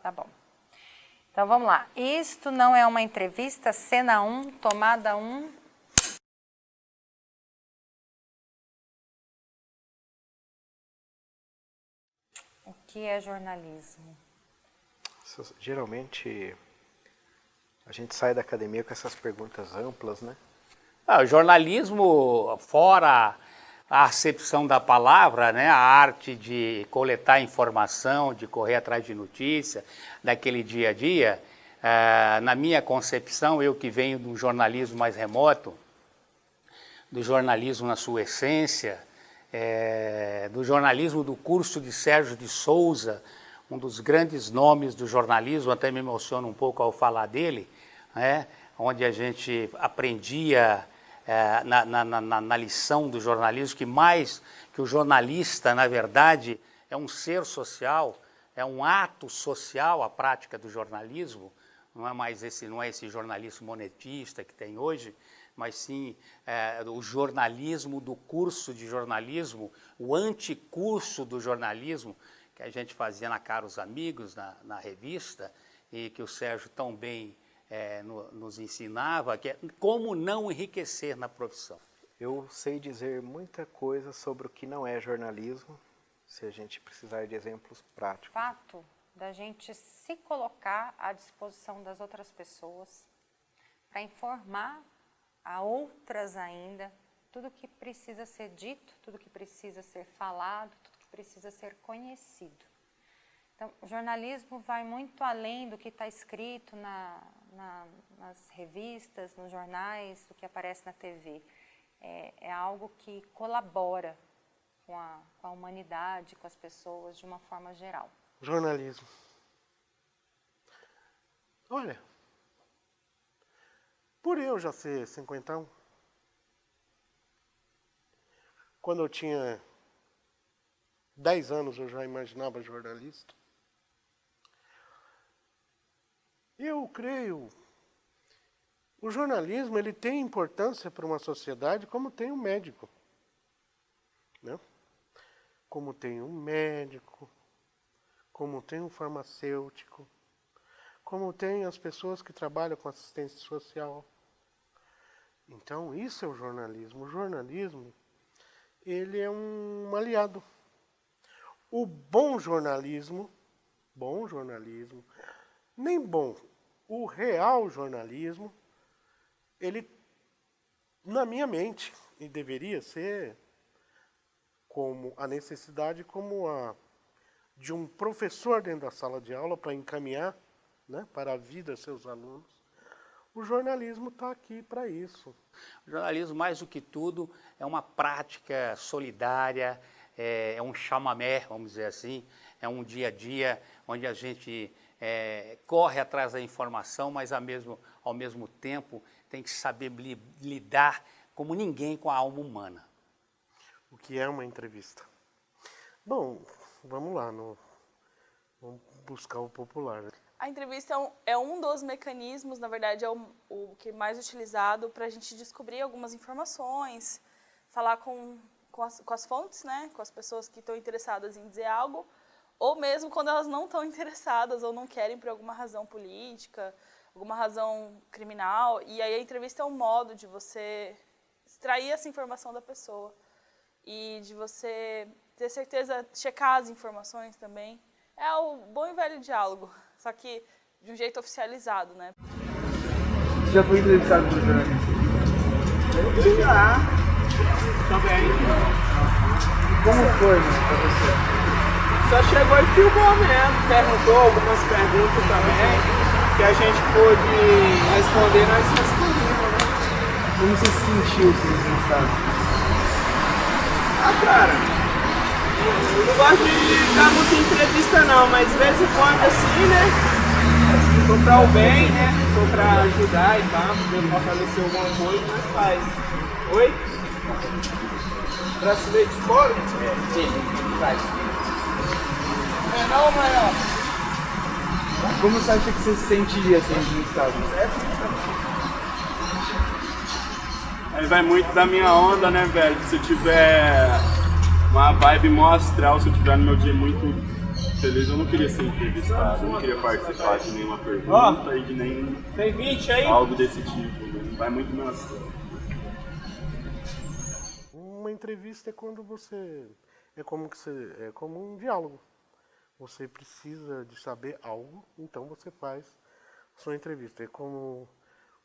Tá bom. Então vamos lá. Isto não é uma entrevista, cena 1, tomada 1. O que é jornalismo? Geralmente a gente sai da academia com essas perguntas amplas, né? O jornalismo, fora a acepção da palavra, né, a arte de coletar informação, de correr atrás de notícia, daquele dia a dia, na minha concepção, eu que venho de um jornalismo mais remoto, do jornalismo na sua essência, do jornalismo do curso de Sérgio de Souza, um dos grandes nomes do jornalismo, até me emociono um pouco ao falar dele, né, onde a gente aprendia na lição do jornalismo, que o jornalista, na verdade, é um ser social, é um ato social a prática do jornalismo, não é esse jornalismo monetista que tem hoje, mas sim o jornalismo do curso de jornalismo, o anticurso do jornalismo, que a gente fazia na Caros Amigos, na revista, e que o Sérgio tão bem nos ensinava, que é como não enriquecer na profissão. Eu sei dizer muita coisa sobre o que não é jornalismo, se a gente precisar de exemplos práticos. Fato da gente se colocar à disposição das outras pessoas para informar a outras ainda tudo que precisa ser dito, tudo que precisa ser falado, tudo que precisa ser conhecido. Então, o jornalismo vai muito além do que está escrito nas revistas, nos jornais, do que aparece na TV. É algo que colabora com a humanidade, com as pessoas, de uma forma geral. Jornalismo. Olha, por eu já ser 51, quando eu tinha 10 anos eu já imaginava jornalista. Eu creio, o jornalismo ele tem importância para uma sociedade como tem um médico, né? Como tem um médico, como tem um farmacêutico, como tem as pessoas que trabalham com assistência social. Então, isso é o jornalismo. O jornalismo, ele é um aliado. O bom jornalismo, nem bom, o real jornalismo, ele, na minha mente, e deveria ser como a necessidade como a de um professor dentro da sala de aula para encaminhar, né, para a vida seus alunos. O jornalismo está aqui para isso. O jornalismo, mais do que tudo, é uma prática solidária, é um chamamé, vamos dizer assim, é um dia a dia onde a gente corre atrás da informação, mas ao mesmo tempo tem que saber lidar como ninguém com a alma humana. O que é uma entrevista? Bom, vamos lá, vamos buscar o popular. A entrevista é um dos mecanismos, na verdade é o que é mais utilizado para a gente descobrir algumas informações, falar com as fontes, né, com as pessoas que estão interessadas em dizer algo, ou mesmo quando elas não estão interessadas ou não querem por alguma razão política, alguma razão criminal. E aí a entrevista é um modo de você extrair essa informação da pessoa e de você ter certeza, checar as informações também. É o bom e velho diálogo, só que de um jeito oficializado, né? Você já foi entrevistado por jornalista? Já. Também. Como foi, né, pra você? Só chegou e filmou mesmo, perguntou algumas perguntas também, que a gente pôde responder, nós respondemos, né? Como você se sentiu sendo entrevistado? Cara, eu não gosto de dar muita entrevista não, mas de vez em quando assim, né? Se for pra o bem, né? Se for pra ajudar e tal, poder fortalecer alguma coisa, nós faz. Oi? Braço leite de couro? Sim, faz. Não, maior. Como você acha que você se sentiria sendo entrevistado? Aí vai muito da minha onda, né, velho? Se eu tiver uma vibe mó astral, se eu tiver no meu dia muito feliz, eu não queria ser entrevistado, eu não queria participar de nenhuma pergunta e de nenhum Tem 20 aí? algo desse tipo. Né? Vai muito na ação. Uma entrevista é quando você é como um diálogo. Você precisa de saber algo, então você faz sua entrevista. É como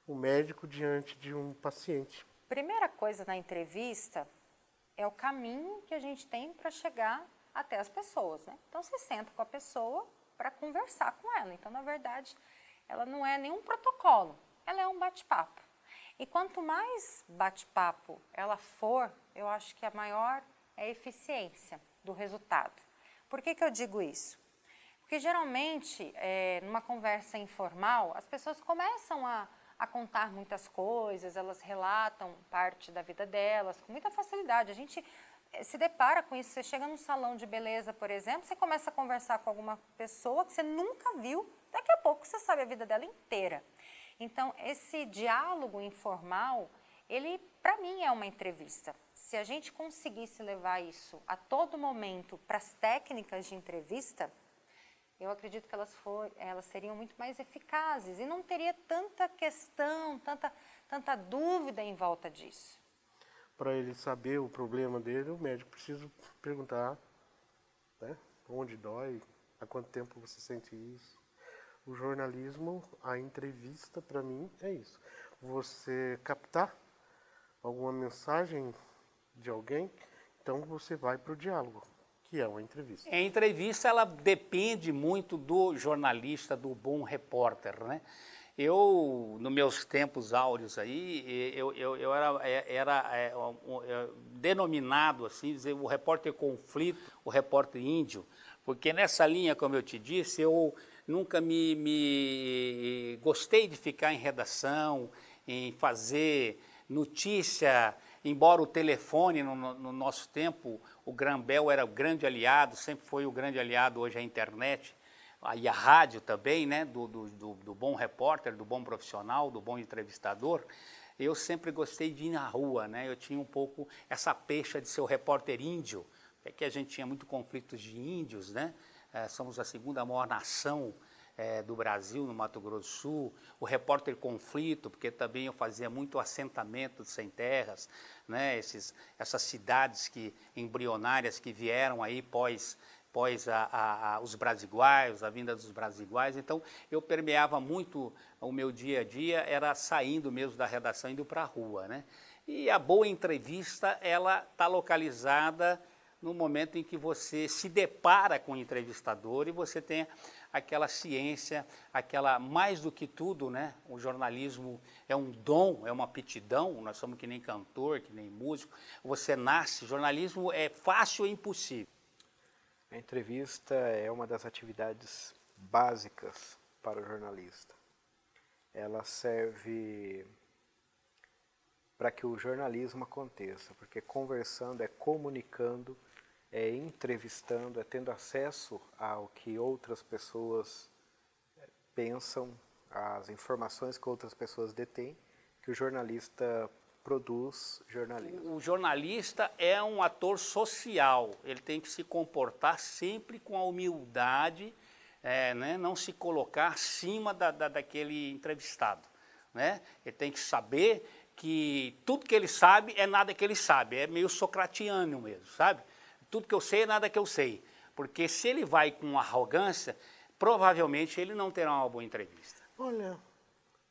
um médico diante de um paciente. Primeira coisa na entrevista é o caminho que a gente tem para chegar até as pessoas, né? Então você senta com a pessoa para conversar com ela. Então, na verdade, ela não é nenhum protocolo, ela é um bate-papo. E quanto mais bate-papo ela for, eu acho que a maior é a eficiência do resultado. Por que eu digo isso? Porque geralmente, numa conversa informal, as pessoas começam a contar muitas coisas, elas relatam parte da vida delas com muita facilidade. A gente se depara com isso, você chega num salão de beleza, por exemplo, você começa a conversar com alguma pessoa que você nunca viu, daqui a pouco você sabe a vida dela inteira. Então, esse diálogo informal, ele, para mim, é uma entrevista. Se a gente conseguisse levar isso a todo momento para as técnicas de entrevista, eu acredito que elas seriam muito mais eficazes e não teria tanta questão, tanta dúvida em volta disso. Para ele saber o problema dele, o médico precisa perguntar, né, onde dói, há quanto tempo você sente isso. O jornalismo, a entrevista, para mim, é isso. Você captar alguma mensagem de alguém, então você vai para o diálogo, que é uma entrevista. A entrevista, ela depende muito do jornalista, do bom repórter, né? Eu, nos meus tempos áureos aí, eu era denominado, assim, dizer, o repórter conflito, o repórter índio, porque nessa linha, como eu te disse, eu nunca me gostei de ficar em redação, em fazer notícia, embora o telefone, no nosso tempo, o Grambel era o grande aliado, sempre foi o grande aliado, hoje a internet, e a rádio também, né, do bom repórter, do bom profissional, do bom entrevistador. Eu sempre gostei de ir na rua, né, eu tinha um pouco essa pecha de ser o repórter índio, que a gente tinha muito conflitos de índios, né, somos a segunda maior nação do Brasil, no Mato Grosso do Sul, o repórter conflito, porque também eu fazia muito assentamento sem terras, né, essas cidades embrionárias que vieram aí pós os Brasiguaios, a vinda dos Brasiguaios. Então, eu permeava muito o meu dia a dia, era saindo mesmo da redação, indo para a rua, né? E a boa entrevista, ela está localizada no momento em que você se depara com o entrevistador e você tem aquela ciência, mais do que tudo, né? O jornalismo é um dom, é uma aptidão, nós somos que nem cantor, que nem músico, você nasce, jornalismo é fácil e impossível. A entrevista é uma das atividades básicas para o jornalista. Ela serve para que o jornalismo aconteça, porque conversando é comunicando, é entrevistando, é tendo acesso ao que outras pessoas pensam, às informações que outras pessoas detêm, que o jornalista produz jornalismo. O jornalista é um ator social, ele tem que se comportar sempre com a humildade, né? Não se colocar acima daquele entrevistado, né? Ele tem que saber que tudo que ele sabe é nada que ele sabe, é meio socratiano mesmo, sabe? Tudo que eu sei é nada que eu sei, porque se ele vai com arrogância, provavelmente ele não terá uma boa entrevista. Olha,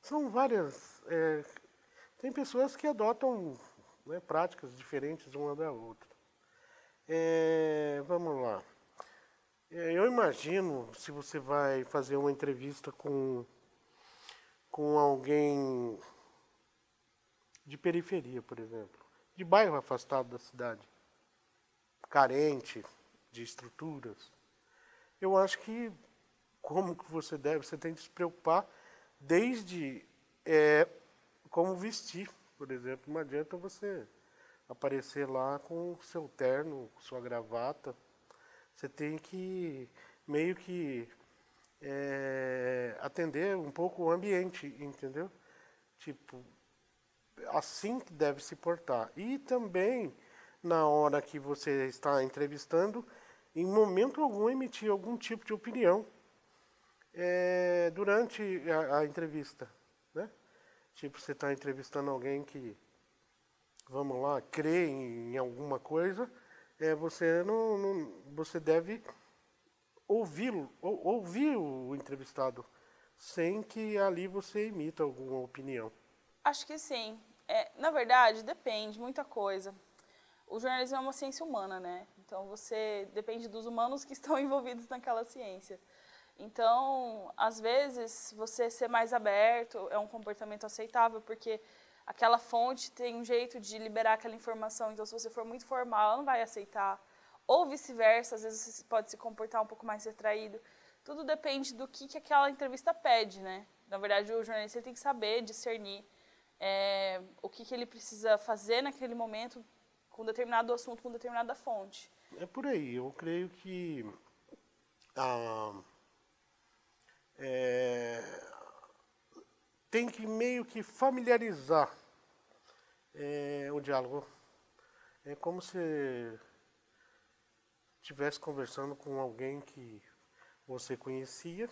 são várias... tem pessoas que adotam, né, práticas diferentes uma da outra. Vamos lá. Eu imagino, se você vai fazer uma entrevista com alguém de periferia, por exemplo, de bairro afastado da cidade, carente de estruturas, eu acho que como que você tem que se preocupar desde como vestir, por exemplo. Não adianta você aparecer lá com o seu terno, com sua gravata. Você tem que meio que atender um pouco o ambiente, entendeu? Tipo, assim que deve se portar. E também, na hora que você está entrevistando, em momento algum, emitir algum tipo de opinião durante a entrevista, né? Tipo, você está entrevistando alguém que, vamos lá, crê em alguma coisa, você deve ouvir o entrevistado, sem que ali você emita alguma opinião. Acho que sim. Na verdade, depende, muita coisa. O jornalismo é uma ciência humana, né? Então, você depende dos humanos que estão envolvidos naquela ciência. Então, às vezes, você ser mais aberto é um comportamento aceitável, porque aquela fonte tem um jeito de liberar aquela informação. Então, se você for muito formal, ela não vai aceitar. Ou vice-versa, às vezes você pode se comportar um pouco mais retraído. Tudo depende do que aquela entrevista pede, né? Na verdade, o jornalista tem que saber discernir o que ele precisa fazer naquele momento com determinado assunto, com determinada fonte. É por aí. Eu creio que tem que meio que familiarizar o diálogo. É como se estivesse conversando com alguém que você conhecia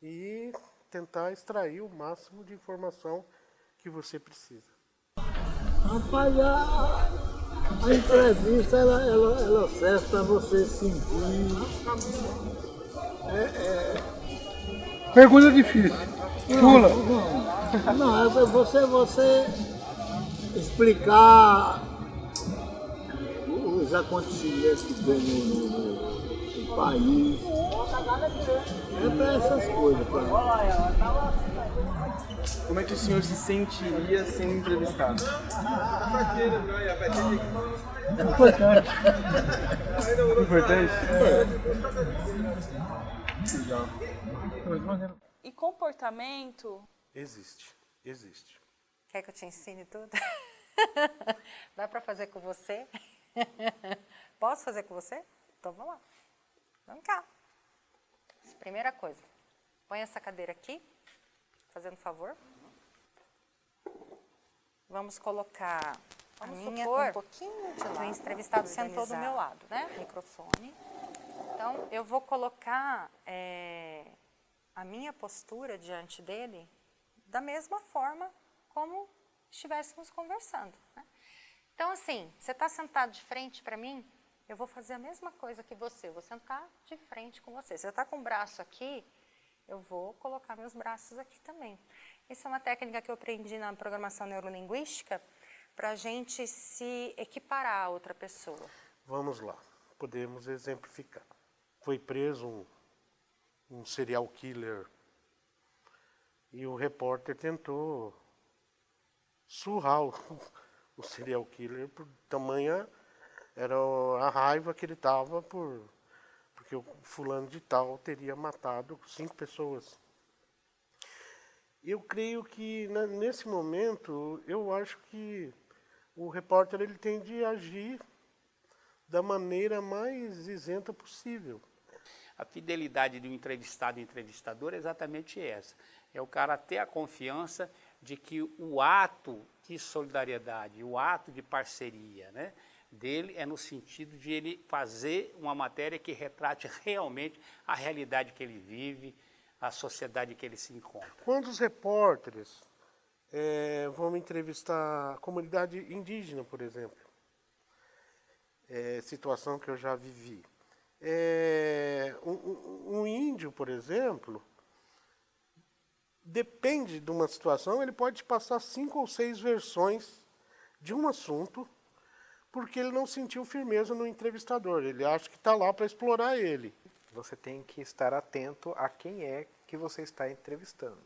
e tentar extrair o máximo de informação que você precisa. Rapaz, a entrevista ela serve para você sentir. Pergunta difícil. Pula. Não, é você explicar os acontecimentos que tem no país. É para essas coisas. Como é que o senhor se sentiria sendo entrevistado? Importante. Importante? E comportamento... Existe. Quer que eu te ensine tudo? Dá para fazer com você? Posso fazer com você? Então vamos lá. Vamos cá. Primeira coisa, põe essa cadeira aqui, fazendo favor. Vamos colocar a minha um pouquinho de lado. O entrevistado sentou do meu lado, né? Microfone. Então, eu vou colocar a minha postura diante dele da mesma forma como estivéssemos conversando, né? Então, assim, você está sentado de frente para mim, eu vou fazer a mesma coisa que você, eu vou sentar de frente com você. Se você está com o braço aqui, eu vou colocar meus braços aqui também. Isso é uma técnica que eu aprendi na programação neurolinguística para a gente se equiparar a outra pessoa. Vamos lá, podemos exemplificar. Foi preso um serial killer e o repórter tentou surrar o serial killer por tamanha era a raiva que ele estava porque o fulano de tal teria matado 5 pessoas. Eu creio que nesse momento, eu acho que o repórter ele tem de agir da maneira mais isenta possível. A fidelidade de um entrevistado e entrevistador é exatamente essa. É o cara ter a confiança de que o ato de solidariedade, o ato de parceria, né, dele é no sentido de ele fazer uma matéria que retrate realmente a realidade que ele vive, a sociedade que ele se encontra. Quando os repórteres vão entrevistar a comunidade indígena, por exemplo, situação que eu já vivi, um índio, por exemplo, depende de uma situação, ele pode passar 5 ou 6 versões de um assunto, porque ele não sentiu firmeza no entrevistador, ele acha que está lá para explorar ele. Você tem que estar atento a quem é que você está entrevistando.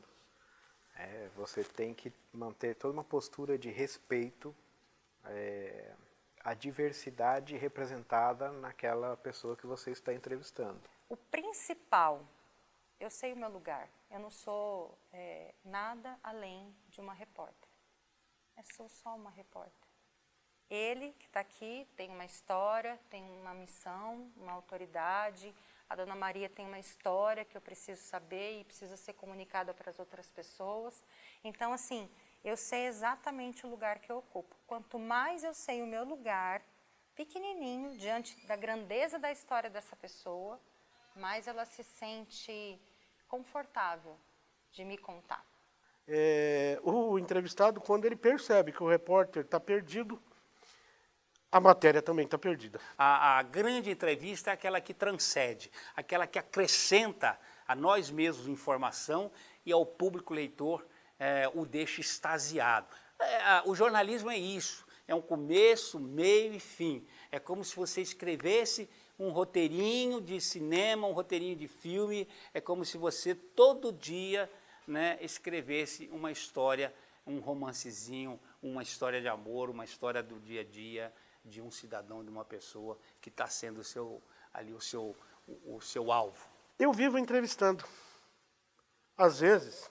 Você tem que manter toda uma postura de respeito à diversidade representada naquela pessoa que você está entrevistando. O principal, eu sei o meu lugar. Eu não sou nada além de uma repórter. Eu sou só uma repórter. Ele que está aqui tem uma história, tem uma missão, uma autoridade. A Dona Maria tem uma história que eu preciso saber e precisa ser comunicada para as outras pessoas. Então, assim, eu sei exatamente o lugar que eu ocupo. Quanto mais eu sei o meu lugar, pequenininho diante da grandeza da história dessa pessoa, mais ela se sente confortável de me contar. O entrevistado, quando ele percebe que o repórter está perdido, a matéria também está perdida. A grande entrevista é aquela que transcende, aquela que acrescenta a nós mesmos informação e ao público leitor o deixa extasiado. O jornalismo é isso, é um começo, meio e fim. É como se você escrevesse um roteirinho de cinema, um roteirinho de filme, é como se você todo dia, né, escrevesse uma história, um romancezinho, uma história de amor, uma história do dia a dia de um cidadão, de uma pessoa que está sendo o seu alvo. Eu vivo entrevistando. Às vezes,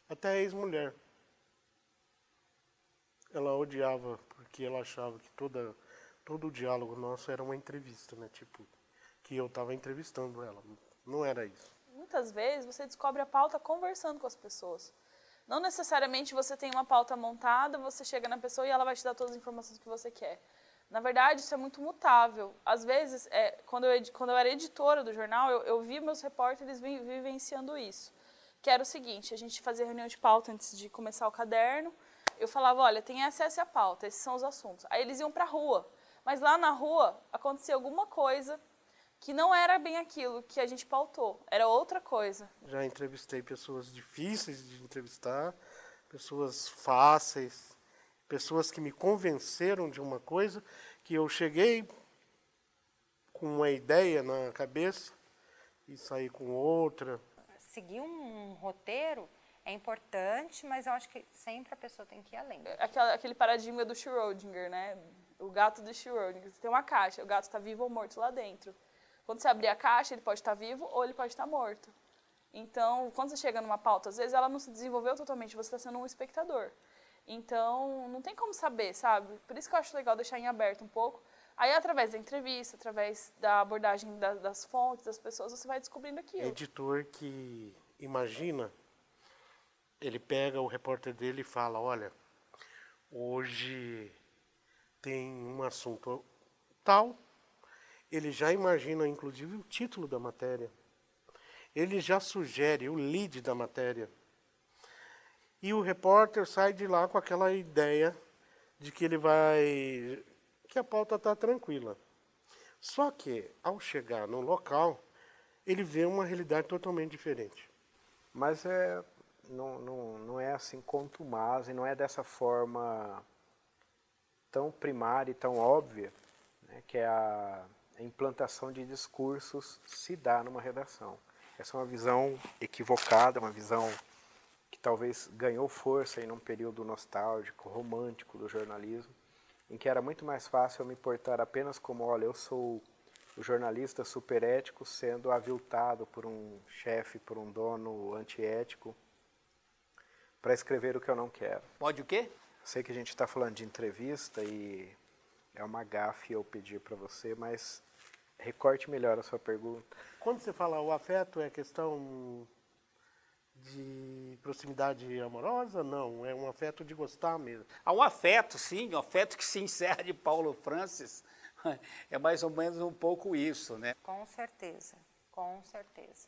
até a ex-mulher. Ela odiava, porque ela achava que todo o diálogo nosso era uma entrevista, né? Tipo, que eu estava entrevistando ela. Não era isso. Muitas vezes você descobre a pauta conversando com as pessoas. Não necessariamente você tem uma pauta montada, você chega na pessoa e ela vai te dar todas as informações que você quer. Na verdade, isso é muito mutável. Às vezes, quando eu era editora do jornal, eu vi meus repórteres vivenciando isso. Que era o seguinte, a gente fazia reunião de pauta antes de começar o caderno. Eu falava, olha, tem essa pauta, esses são os assuntos. Aí eles iam para a rua. Mas lá na rua acontecia alguma coisa que não era bem aquilo que a gente pautou, era outra coisa. Já entrevistei pessoas difíceis de entrevistar, pessoas fáceis, pessoas que me convenceram de uma coisa, que eu cheguei com uma ideia na cabeça e saí com outra. Seguir um roteiro é importante, mas eu acho que sempre a pessoa tem que ir além. Aquele paradigma do Schrödinger, né? O gato do Schrödinger. Você tem uma caixa, o gato está vivo ou morto lá dentro. Quando você abrir a caixa, ele pode estar vivo ou ele pode estar morto. Então, quando você chega numa pauta, às vezes ela não se desenvolveu totalmente, você está sendo um espectador. Então, não tem como saber, sabe? Por isso que eu acho legal deixar em aberto um pouco. Aí, através da entrevista, através da abordagem das fontes, das pessoas, você vai descobrindo aquilo. Editor que imagina, ele pega o repórter dele e fala, olha, hoje tem um assunto tal. Ele já imagina, inclusive, o título da matéria. Ele já sugere o lead da matéria. E o repórter sai de lá com aquela ideia de que que a pauta está tranquila. Só que, ao chegar no local, ele vê uma realidade totalmente diferente. Mas não é assim contumaz e não é dessa forma tão primária e tão óbvia, né, que a implantação de discursos se dá numa redação. Essa é uma visão equivocada, uma visão que talvez ganhou força em um período nostálgico, romântico do jornalismo, em que era muito mais fácil eu me portar apenas como, olha, eu sou o jornalista superético sendo aviltado por um chefe, por um dono antiético, para escrever o que eu não quero. Pode o quê? Sei que a gente está falando de entrevista e é uma gafe eu pedir para você, mas recorte melhor a sua pergunta. Quando você fala o afeto, é questão de proximidade amorosa? Não, é um afeto de gostar mesmo. Há um afeto, sim, um afeto que se encerra de Paulo Francis. É mais ou menos um pouco isso, né? Com certeza, com certeza.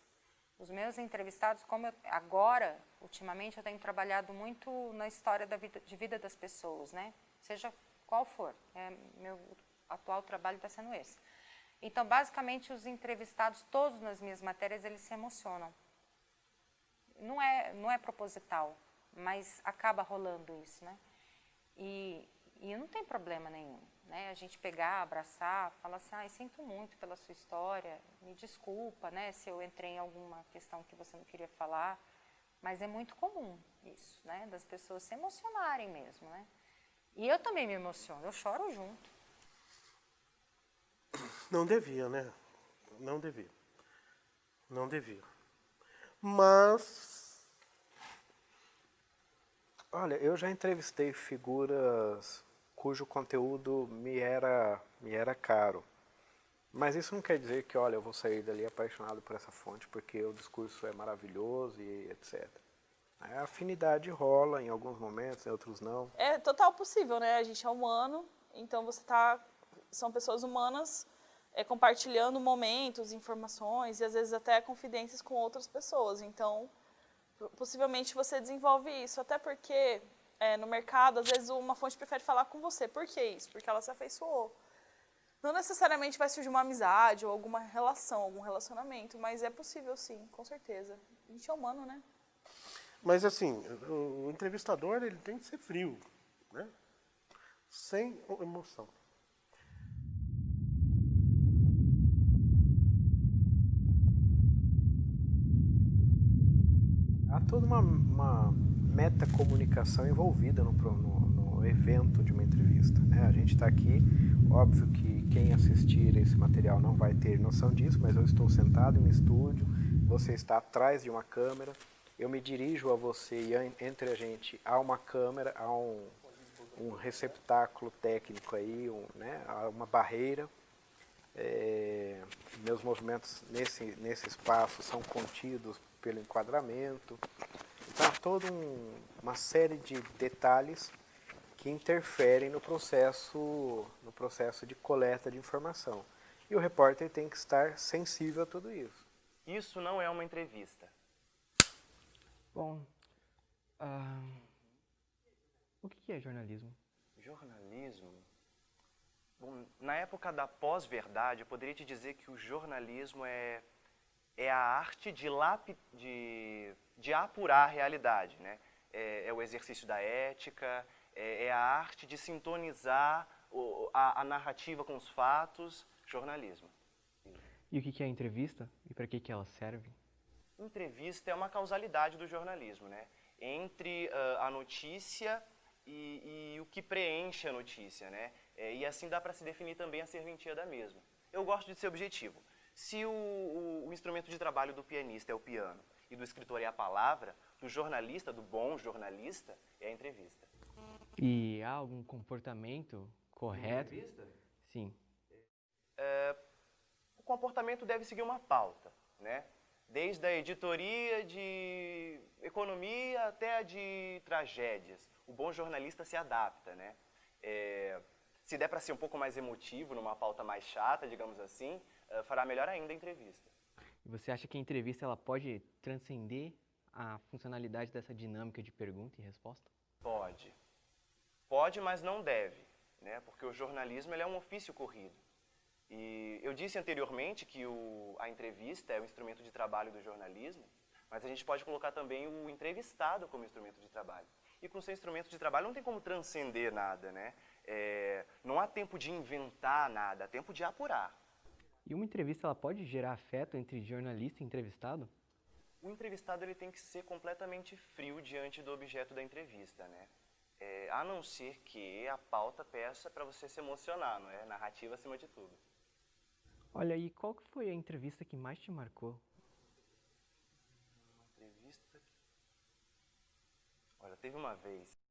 Os meus entrevistados, agora, ultimamente, eu tenho trabalhado muito na história de vida das pessoas, né? Seja qual for. Meu atual trabalho está sendo esse. Então, basicamente, os entrevistados, todos nas minhas matérias, eles se emocionam. Não é proposital, mas acaba rolando isso, né? E não tem problema nenhum, né? A gente pegar, abraçar, falar assim, sinto muito pela sua história, me desculpa, né, se eu entrei em alguma questão que você não queria falar, mas é muito comum isso, né, das pessoas se emocionarem mesmo, né? E eu também me emociono, eu choro junto. Não devia, né? Não devia. Não devia. Mas, olha, eu já entrevistei figuras cujo conteúdo me era caro. Mas isso não quer dizer que, olha, eu vou sair dali apaixonado por essa fonte, porque o discurso é maravilhoso e etc. A afinidade rola em alguns momentos, em outros não. É total possível, né? A gente é humano, então são pessoas humanas compartilhando momentos, informações e às vezes até confidências com outras pessoas. Então, possivelmente você desenvolve isso, até porque no mercado, às vezes uma fonte prefere falar com você. Por que isso? Porque ela se afeiçoou. Não necessariamente vai surgir uma amizade ou alguma relação, algum relacionamento, mas é possível sim, com certeza. A gente é humano, né? Mas assim, o entrevistador ele tem que ser frio, né? Sem emoção. Há toda uma metacomunicação envolvida no evento de uma entrevista, né? A gente está aqui, óbvio que quem assistir esse material não vai ter noção disso, mas eu estou sentado em um estúdio, você está atrás de uma câmera, eu me dirijo a você e entre a gente há uma câmera, há um receptáculo técnico aí, né? Há uma barreira. Meus movimentos nesse espaço são contidos pelo enquadramento. Então, toda uma série de detalhes que interferem no processo de coleta de informação. E o repórter tem que estar sensível a tudo isso. Isso não é uma entrevista. Bom, o que é jornalismo? Jornalismo? Bom, na época da pós-verdade, eu poderia te dizer que o jornalismo é a arte de apurar a realidade, né? É o exercício da ética, é a arte de sintonizar a narrativa com os fatos, jornalismo. E o que é entrevista e para que ela serve? Entrevista é uma causalidade do jornalismo, né? Entre a notícia e o que preenche a notícia, né? E assim dá para se definir também a serventia da mesma. Eu gosto de ser objetivo. Se o instrumento de trabalho do pianista é o piano e do escritor é a palavra, do jornalista, do bom jornalista, é a entrevista. E há algum comportamento correto? Entrevista? Sim. O comportamento deve seguir uma pauta, né? Desde a editoria de economia até a de tragédias. O bom jornalista se adapta, né? Se der para ser um pouco mais emotivo, numa pauta mais chata, digamos assim, fará melhor ainda a entrevista. E você acha que a entrevista ela pode transcender a funcionalidade dessa dinâmica de pergunta e resposta? Pode. Pode, mas não deve, né? Porque o jornalismo ele é um ofício corrido. E eu disse anteriormente que a entrevista é o instrumento de trabalho do jornalismo, mas a gente pode colocar também o entrevistado como instrumento de trabalho. E com seu instrumento de trabalho não tem como transcender nada, né? Não há tempo de inventar nada, há tempo de apurar. E uma entrevista ela pode gerar afeto entre jornalista e entrevistado? O entrevistado ele tem que ser completamente frio diante do objeto da entrevista, né? A não ser que a pauta peça para você se emocionar, não é? Narrativa acima de tudo. Olha, e qual que foi a entrevista que mais te marcou? Uma entrevista... Olha, teve uma vez